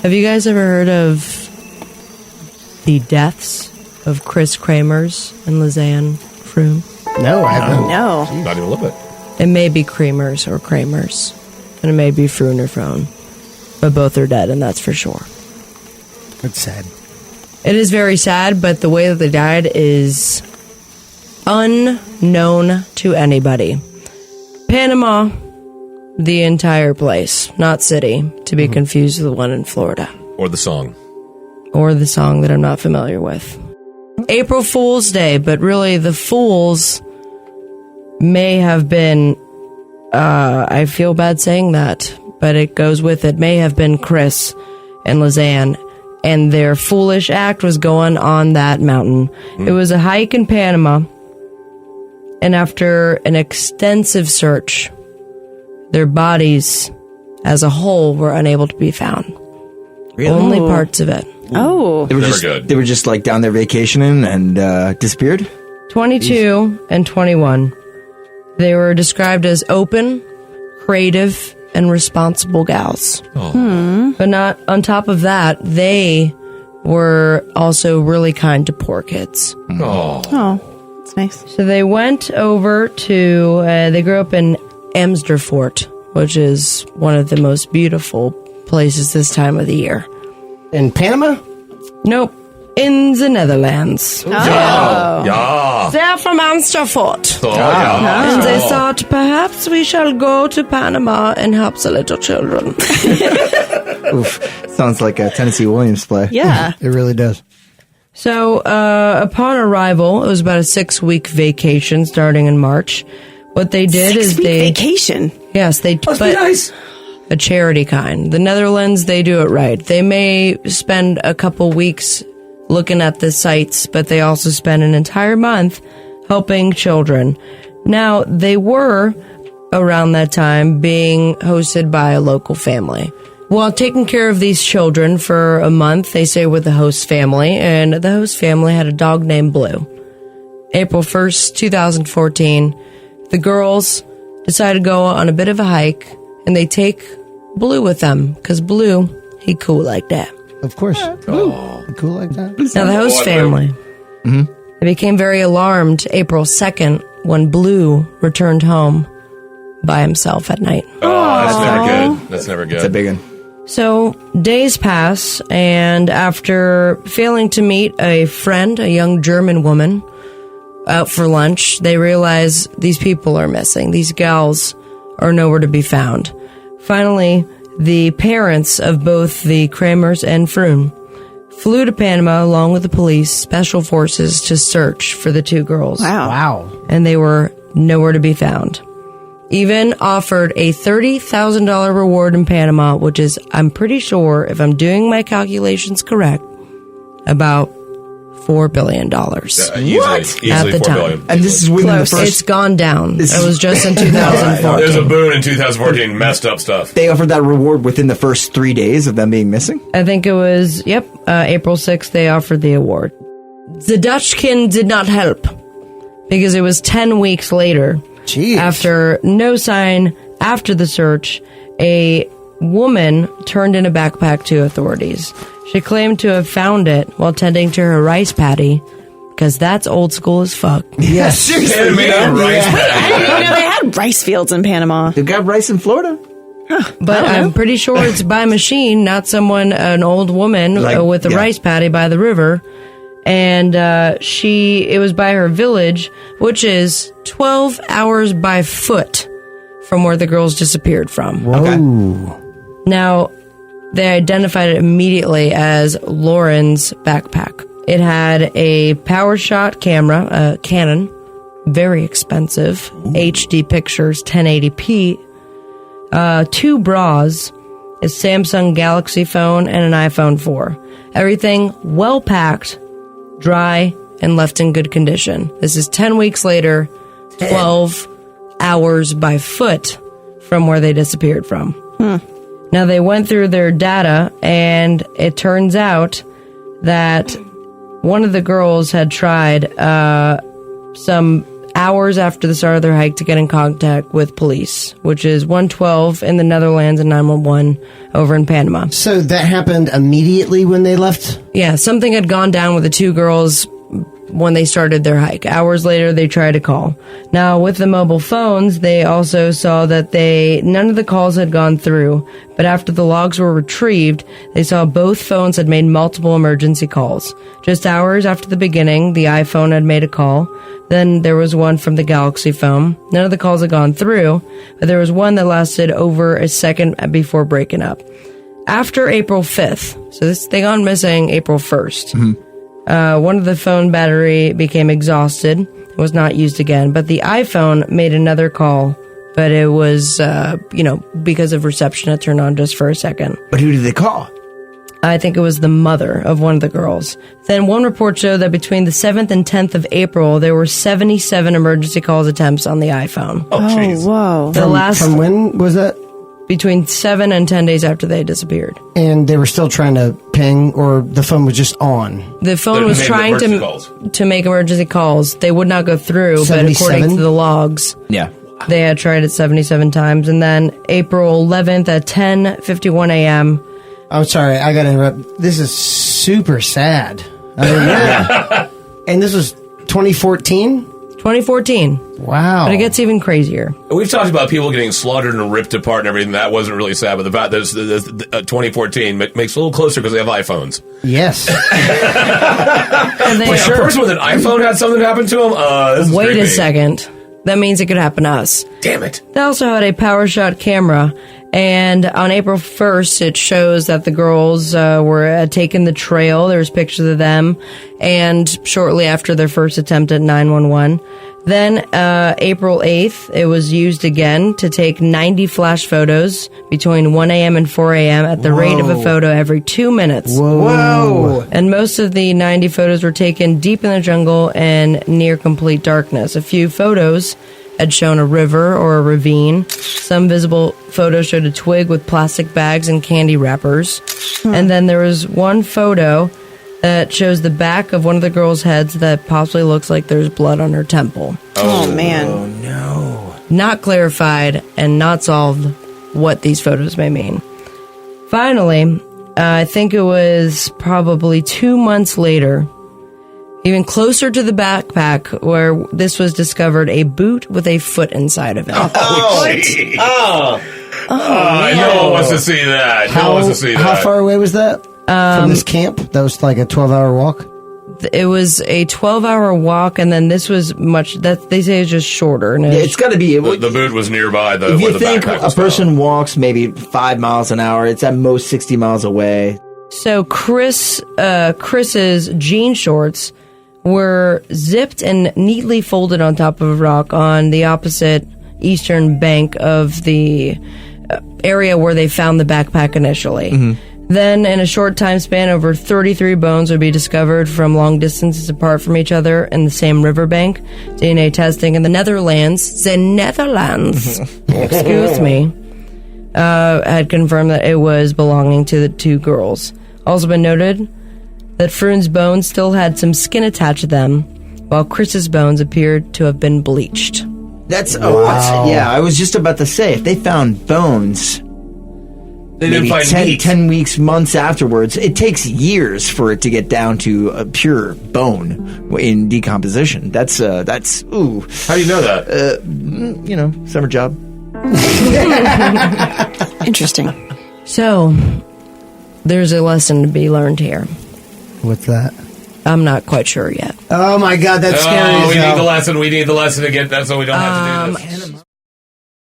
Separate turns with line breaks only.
Have you guys ever heard of the deaths of Kris Kremers and Lisanne Froon?
No, I haven't.
No.
Not even a little bit.
It may be Kremers or Kremers, and it may be Froon or Froon, but both are dead, and that's for sure.
That's sad.
It is very sad, but the way that they died is unknown to anybody. Panama, the entire place, not city, to be confused with the one in Florida.
Or the song.
Or the song that I'm not familiar with. April Fool's Day, but really the fools may have been, I feel bad saying that, but it goes with it, may have been Kris and Lisanne, and their foolish act was going on that mountain. It was a hike in Panama, and after an extensive search, their bodies as a whole were unable to be found.
Really?
Only parts of it.
Oh.
They were
Never
just
good.
They were just like down there vacationing and disappeared.
22 and 21. They were described as open, creative, and responsible gals. But not on top of that, they were also really kind to poor kids.
Oh.
Oh, that's nice.
So they went over to, they grew up in Amersfoort, which is one of the most beautiful places this time of the year.
In Panama?
Nope, in the Netherlands.
Yeah.
They're from Amersfoort.
Oh, yeah.
And they thought, perhaps we shall go to Panama and help the little children.
Oof. Sounds like a Tennessee Williams play.
Yeah.
It really does.
So, upon arrival, it was about a 6-week vacation starting in March. What they did is
6-week
they...
vacation.
Yes, they...
Must be nice.
A charity kind. The Netherlands, they do it right. They may spend a couple weeks looking at the sites, but they also spend an entire month helping children. Now, they were, around that time, being hosted by a local family. While taking care of these children for a month, they stayed with the host family, and the host family had a dog named Blue. April 1st, 2014, the girls decided to go on a bit of a hike, and they take Blue with them, because Blue, he cool like that.
Of course. Blue. Cool like that.
Now, the host family, they became very alarmed April 2nd when Blue returned home by himself at night.
Oh, that's never good. That's never good.
It's a big one.
So, days pass, and after failing to meet a friend, a young German woman, out for lunch, they realize these people are missing. These gals are nowhere to be found. Finally, the parents of both the Kremers and Froon flew to Panama along with the police, special forces, to search for the two girls.
Wow.
And they were nowhere to be found. Even offered a $30,000 reward in Panama, which is, I'm pretty sure, if I'm doing my calculations correct, about $4 billion.
Easily
At the
$4
time.
billion.
And this is within the
Close.
first.
It's gone down.
This
It
is-
was just in 2014.
There's a boon in 2014. Messed up stuff.
They offered that reward within the first 3 days of them being missing.
I think it was, April 6th, they offered the award. The Dutchkin did not help, because it was 10 weeks later,
Jeez.
after no sign, after the search, a woman turned in a backpack to authorities. She claimed to have found it while tending to her rice paddy, because that's old school as fuck.
Yes. Seriously.
They made a rice
I
paddy.
didn't even know they had rice fields in Panama.
They've got rice in Florida.
But I'm pretty sure it's by machine, not someone, an old woman
Like,
with a
yeah.
rice paddy by the river. And it was by her village, which is 12 hours by foot from where the girls disappeared from.
Okay.
Now, they identified it immediately as Lauren's backpack. It had a PowerShot camera, a Canon, very expensive, HD pictures, 1080p, 2 bras, a Samsung Galaxy phone, and an iPhone 4. Everything well packed, dry, and left in good condition. This is 10 weeks later, 12 hours by foot from where they disappeared from. Now, they went through their data, and it turns out that one of the girls had tried some hours after the start of their hike to get in contact with police, which is 112 in the Netherlands and 911 over in Panama.
So that happened immediately when they left?
Yeah, something had gone down with the two girls when they started their hike. Hours later, they tried to call. Now, with the mobile phones, they also saw that none of the calls had gone through, but after the logs were retrieved, they saw both phones had made multiple emergency calls. Just hours after the beginning, the iPhone had made a call. Then there was one from the Galaxy phone. None of the calls had gone through, but there was one that lasted over a second before breaking up. After April 5th, so they gone missing April 1st, one of the phone battery became exhausted. It was not used again, but the iPhone made another call, but it was, because of reception, it turned on just for a second.
But who did they call?
I think it was the mother of one of the girls. Then one report showed that between the 7th and 10th of April, there were 77 emergency calls attempts on the iPhone.
Oh, jeez.
Whoa.
From when was that?
Between 7 and 10 days after they disappeared.
And they were still trying to ping, or the phone was just on?
The phone
They
was
made
trying
emergency calls.
to make emergency calls. They would not go through, but according
77?
to the logs,
Yeah.
they had tried it 77 times. And then April 11th at 10:51 a.m.,
I'm sorry, I gotta interrupt. This is super sad. I mean, and this was 2014?
2014.
Wow.
But it gets even crazier.
We've talked about people getting slaughtered and ripped apart and everything. That wasn't really sad, but the fact that it's 2014 makes it a little closer because they have iPhones.
Yes.
And they,
Wait, a person with an iPhone had something happen to him? This is
wait
creepy.
a second. That means it could happen to us.
Damn it.
They also had a power shot camera, and on April 1st, it shows that the girls were taking the trail. There's pictures of them, and shortly after their first attempt at 911. Then, April 8th, it was used again to take 90 flash photos between 1 a.m. and 4 a.m. at the rate of a photo every 2 minutes.
Whoa.
And most of the 90 photos were taken deep in the jungle and near complete darkness. A few photos had shown a river or a ravine. Some visible photos showed a twig with plastic bags and candy wrappers. And then there was one photo that shows the back of one of the girls' heads that possibly looks like there's blood on her temple.
Oh, man.
Oh, no.
Not clarified and not solved what these photos may mean. Finally, I think it was probably 2 months later, even closer to the backpack where this was discovered, a boot with a foot inside of it.
Oh, jeez. No one wants to see that. No one wants to see that.
How far away was that from this camp? That was like a 12-hour walk?
It was a 12-hour walk, and then this was that they say is just shorter. And
It's got to be.
The boot was nearby.
If
where
you
the
think
backpack
a
was
person
found.
walks maybe 5 miles an hour, it's at most 60 miles away.
So Chris's jean shorts were zipped and neatly folded on top of a rock on the opposite eastern bank of the area where they found the backpack initially. Then, in a short time span, over 33 bones would be discovered from long distances apart from each other in the same riverbank. DNA testing in the Netherlands, excuse me, had confirmed that it was belonging to the two girls. Also been noted that Froon's bones still had some skin attached to them, while Chris's bones appeared to have been bleached.
That's yeah. I was just about to say, if they found bones,
They didn't
maybe
find meat.
10 weeks, months afterwards, it takes years for it to get down to a pure bone in decomposition. That's ooh.
How do you know that?
Summer job.
Interesting.
So, there's a lesson to be learned here.
What's that?
I'm not quite sure yet.
Oh my God, that's scary as
we
hell.
need the lesson. We need the lesson again. That's so we don't have to do this.